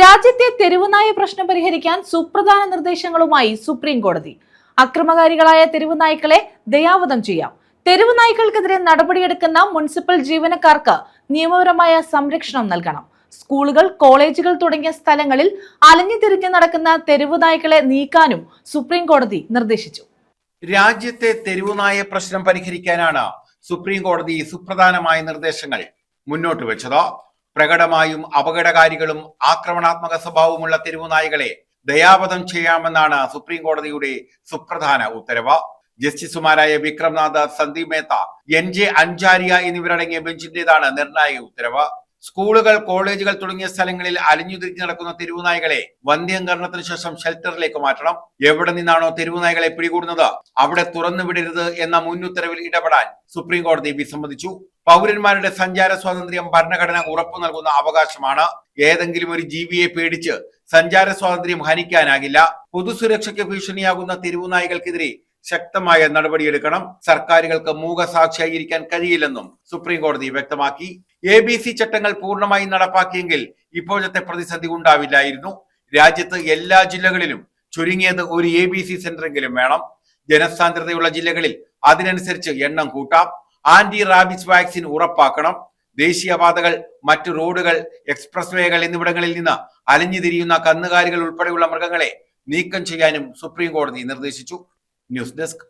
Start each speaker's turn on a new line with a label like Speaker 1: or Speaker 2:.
Speaker 1: രാജ്യത്തെ തെരുവുനായ പ്രശ്നം പരിഹരിക്കാൻ സുപ്രധാന നിർദ്ദേശങ്ങളുമായി സുപ്രീം കോടതി. അക്രമകാരികളായ തെരുവുനായ്ക്കളെ ദയാവധം ചെയ്യാം. തെരുവുനായ്ക്കൾക്കെതിരെ നടപടിയെടുക്കുന്ന മുനിസിപ്പൽ ജീവനക്കാർക്ക് നിയമപരമായ സംരക്ഷണം നൽകണം. സ്കൂളുകൾ, കോളേജുകൾ തുടങ്ങിയ സ്ഥലങ്ങളിൽ അലഞ്ഞുതിരിഞ്ഞ് നടക്കുന്ന തെരുവുനായ്ക്കളെ നീക്കാനും സുപ്രീം കോടതി നിർദ്ദേശിച്ചു.
Speaker 2: രാജ്യത്തെ തെരുവുനായ പ്രശ്നം പരിഹരിക്കാനാണ് സുപ്രീം കോടതി സുപ്രധാനമായ നിർദ്ദേശങ്ങൾ മുന്നോട്ട് വെച്ചത്. പ്രകടമായും അപകടകാരികളും ആക്രമണാത്മക സ്വഭാവമുള്ള തെരുവുനായകളെ ദയാവധം ചെയ്യാമെന്നാണ് സുപ്രീം കോടതിയുടെ സുപ്രധാന ഉത്തരവ്. ജസ്റ്റിസുമാരായ വിക്രംനാഥ്, സന്ദീപ് മേത്ത, NJ അൻജാരിയ എന്നിവരടങ്ങിയ ബെഞ്ചിന്റേതാണ് നിർണായക ഉത്തരവ്. സ്കൂളുകൾ, കോളേജുകൾ തുടങ്ങിയ സ്ഥലങ്ങളിൽ അലിഞ്ഞുതിരിഞ്ഞ് നടക്കുന്ന തെരുവുനായകളെ വന്ധ്യംകരണത്തിന് ശേഷം ഷെൽട്ടറിലേക്ക് മാറ്റണം. എവിടെ നിന്നാണോ തെരുവുനായകളെ പിടികൂടുന്നത് അവിടെ തുറന്നു വിടരുത് എന്ന മുന്നുത്തരവിൽ ഇടപെടാൻ സുപ്രീം കോടതി വിസമ്മതിച്ചു. പൗരന്മാരുടെ സഞ്ചാര സ്വാതന്ത്ര്യം ഭരണഘടന ഉറപ്പു നൽകുന്ന അവകാശമാണ്. ഏതെങ്കിലും ഒരു ജീവിയെ പേടിച്ച് സഞ്ചാര സ്വാതന്ത്ര്യം ഹനിക്കാനാകില്ല. പൊതുസുരക്ഷയ്ക്ക് ഭീഷണിയാകുന്ന തെരുവുനായകൾക്കെതിരെ ശക്തമായ നടപടിയെടുക്കണം. സർക്കാരുകൾക്ക് മൂകസാക്ഷിയായിരിക്കാൻ കഴിയില്ലെന്നും സുപ്രീം കോടതി വ്യക്തമാക്കി. ABC ചട്ടങ്ങൾ പൂർണ്ണമായി നടപ്പാക്കിയെങ്കിൽ ഇപ്പോഴത്തെ പ്രതിസന്ധി ഉണ്ടാവില്ലായിരുന്നു. രാജ്യത്ത് എല്ലാ ജില്ലകളിലും ചുരുങ്ങിയത് ഒരു ABC സെന്ററെങ്കിലും വേണം. ജനസാന്ദ്രതയുള്ള ജില്ലകളിൽ അതിനനുസരിച്ച് എണ്ണം കൂട്ടാം. ആന്റി റാബിസ് വാക്സിൻ ഉറപ്പാക്കണം. ദേശീയപാതകൾ, മറ്റു റോഡുകൾ, എക്സ്പ്രസ് വേകൾ എന്നിവിടങ്ങളിൽ നിന്ന് അലഞ്ഞുതിരിയുന്ന കന്നുകാലികൾ ഉൾപ്പെടെയുള്ള മൃഗങ്ങളെ നീക്കം ചെയ്യാനും സുപ്രീം കോടതി നിർദ്ദേശിച്ചു. News desk.